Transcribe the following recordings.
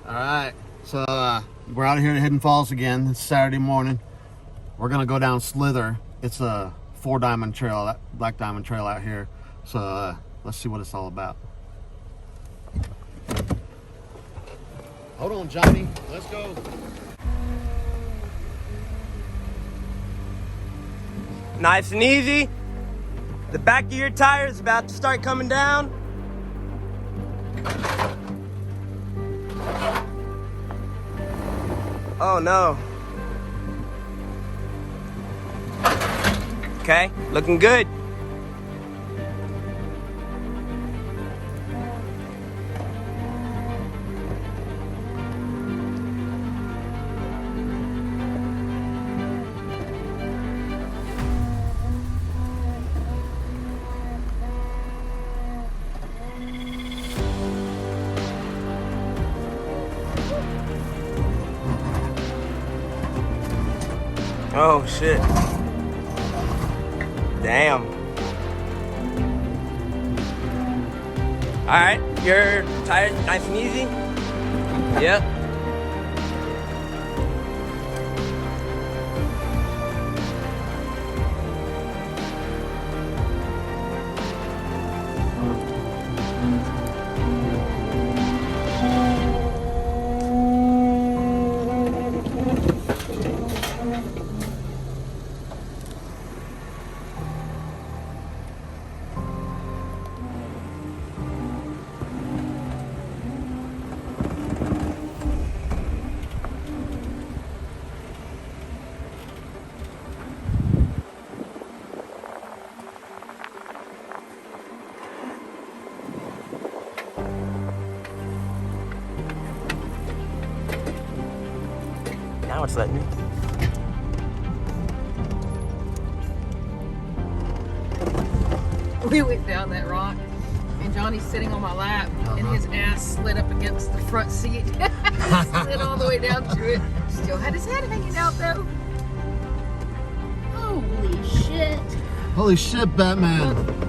All right, so we're out here at Hidden Falls again. It's Saturday morning. We're gonna go down Slither. It's a 4 diamond trail, black diamond trail out here. So let's see what it's all about. Hold on, Johnny. Let's go. Nice and easy. The back of your tire is about to start coming down. Oh no. Okay, looking good. Oh shit. Damn. Alright, your tire nice and easy? Yep. Now it's letting me. We went down that rock, and Johnny's sitting on my lap, and his ass slid up against the front seat. Slid all the way down to it. Still had his head hanging out, though. Holy shit. Holy shit, Batman.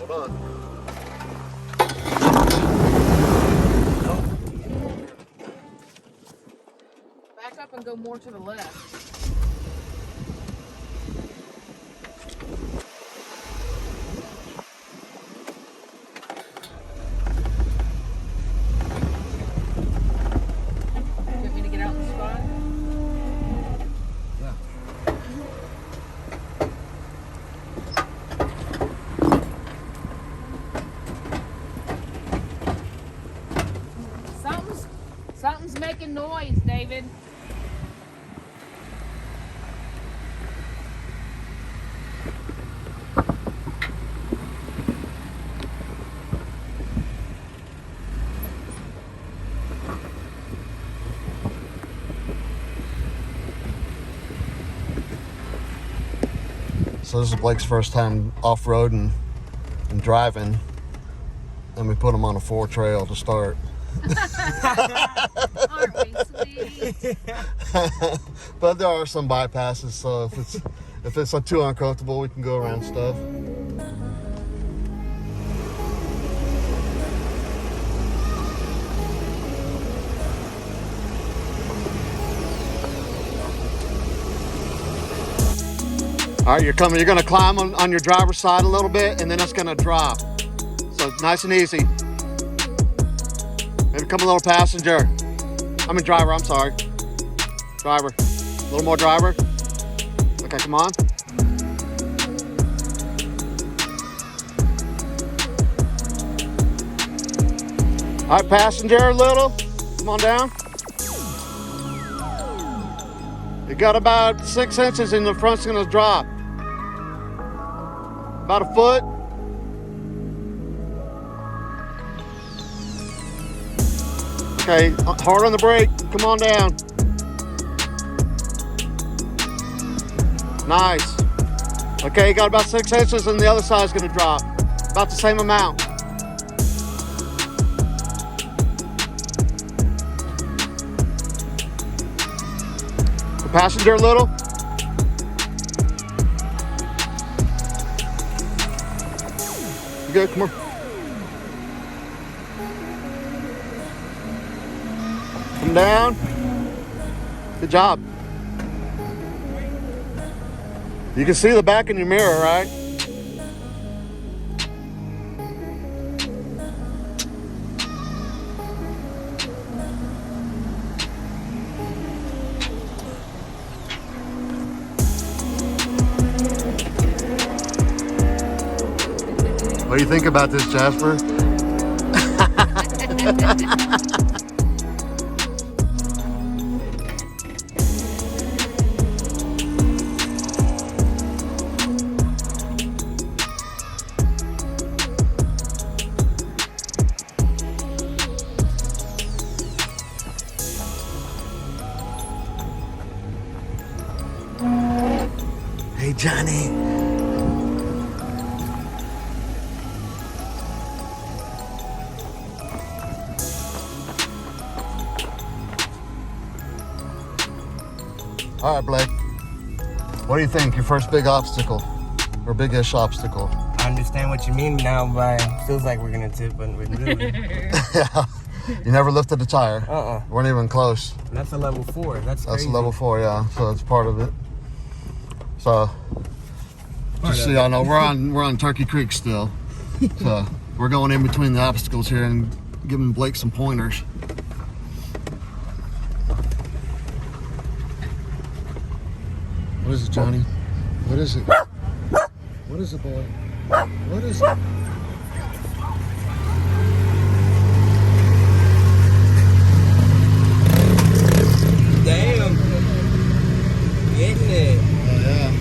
Hold on. Back up and go more to the left. Want me to get out in the spot? Yeah. Something's making noise, David. So this is Blake's first time off-roading and driving, and we put him on a 4 trail to start. Aren't we sweet? But there are some bypasses, so if it's too uncomfortable, we can go around stuff. All right, you're gonna climb on your driver's side a little bit, and then it's gonna drop. So nice and easy. Maybe come a little passenger. I mean driver, I'm sorry. Driver. A little more driver. Okay, come on. All right, passenger, little, come on down. You got about 6 inches and the front's gonna drop. About a foot. Okay, hard on the brake, come on down. Nice. Okay, you got about 6 inches and the other side's gonna drop. About the same amount. The passenger a little. You good, come on. Come down. Good job. You can see the back in your mirror, right? What do you think about this, Jasper? Hey, Johnny. All right, Blake. What do you think? Your first big obstacle, or big-ish obstacle? I understand what you mean now, but it feels like we're gonna tip, but we're really. Yeah. You never lifted a tire. Weren't even close. That's a level 4. That's a crazy. level 4, yeah. So it's part of it. So, just so y'all know, we're on Turkey Creek still. So we're going in between the obstacles here and giving Blake some pointers. What is it, Johnny? What is it? What is it, boy? What is it? Damn. Getting it. Oh, yeah.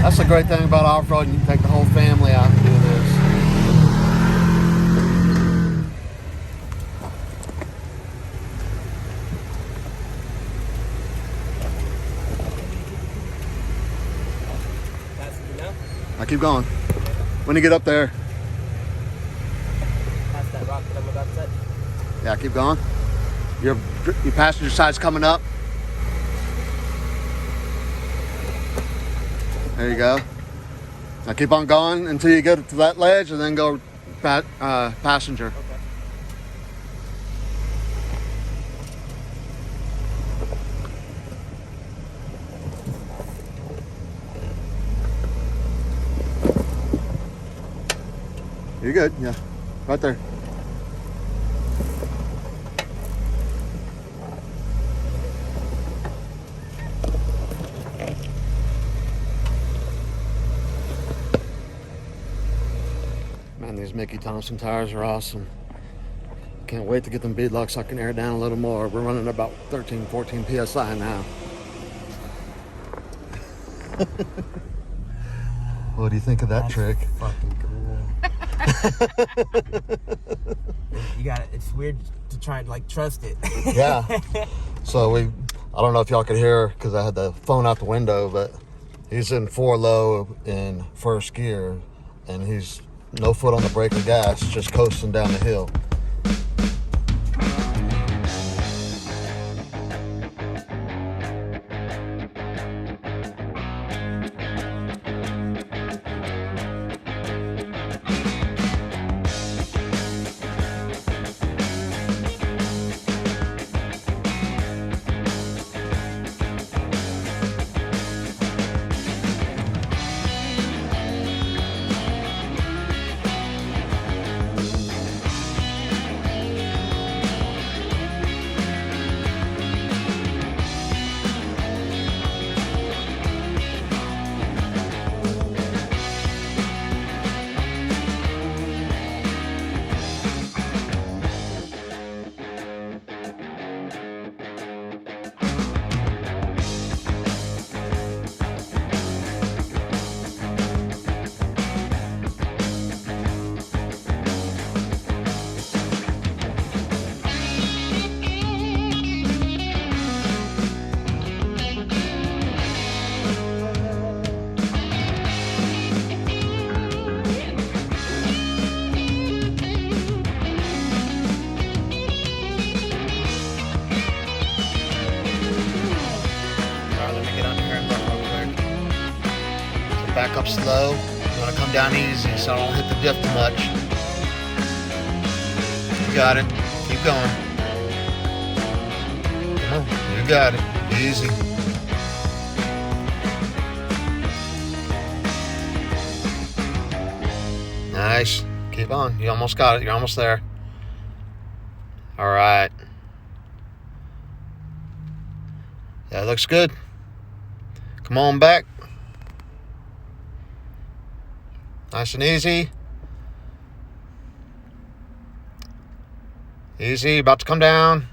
That's the great thing about off-roading. You can take the whole family out and do this. Now keep going. When you get up there. Past that rock that I'm about to touch. Yeah, keep going. Your passenger side's coming up. There you go. Now keep on going until you get to that ledge and then go passenger. Okay. You're good, yeah. Right there. Man, these Mickey Thompson tires are awesome. Can't wait to get them beadlocks so I can air it down a little more. We're running about 13, 14 PSI now. What do you think of that trick? Fucking cool. You got it. It's weird to try and like trust it. Yeah. So I don't know if y'all could hear because I had the phone out the window, but he's in 4 low in first gear and he's no foot on the brake or gas, just coasting down the hill. slow. You want to come down easy so I don't hit the diff too much. You got it. Keep going. Come on. You got it. Easy. Nice. Keep on. You almost got it. You're almost there. All right. That looks good. Come on back. Nice and easy. Easy. About to come down.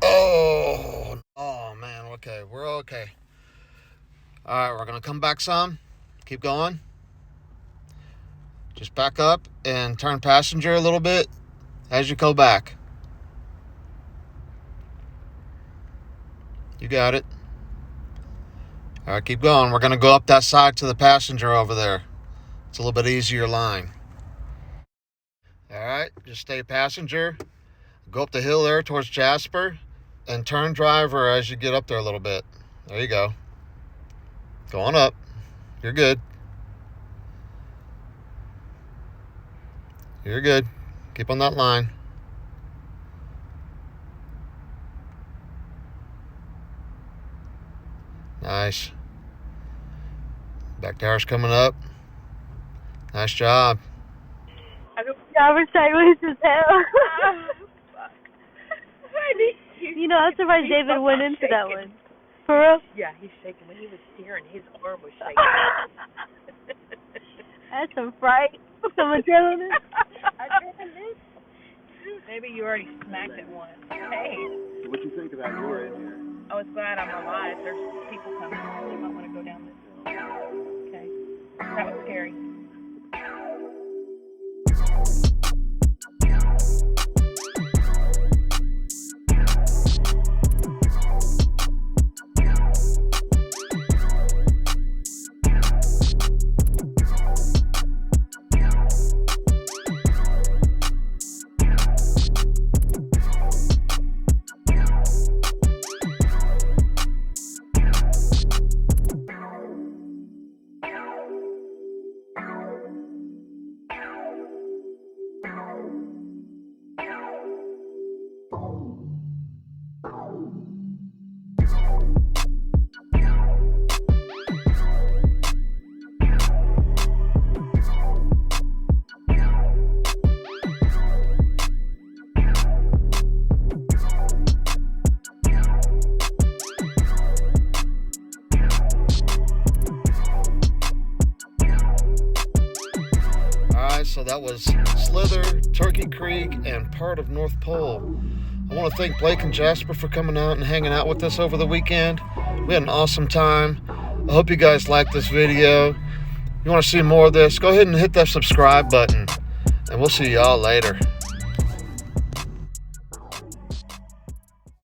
Oh man. Okay. We're okay. All right. We're going to come back some. Keep going. Just back up and turn passenger a little bit as you go back. You got it. All right, keep going. We're going to go up that side to the passenger over there. It's a little bit easier line. All right, just stay passenger. Go up the hill there towards Jasper and turn driver as you get up there a little bit. There you go. Go on up. You're good. You're good. Keep on that line. Nice. Back tires coming up. Nice job. I go driver sideways as hell. You know, I'm surprised David went into that one. For real? Yeah, he's shaking. When he was steering, his arm was shaking. That's some fright. Some adrenaline. Maybe you already smacked it once. Hey. What you think about your in here? I was glad I'm alive. There's people coming. They might want to go down this. Okay. That was scary. So that was Slither, Turkey Creek, and part of North Pole. I want to thank Blake and Jasper for coming out and hanging out with us over the weekend. We had an awesome time. I hope you guys liked this video. If you want to see more of this, go ahead and hit that subscribe button, and we'll see y'all later.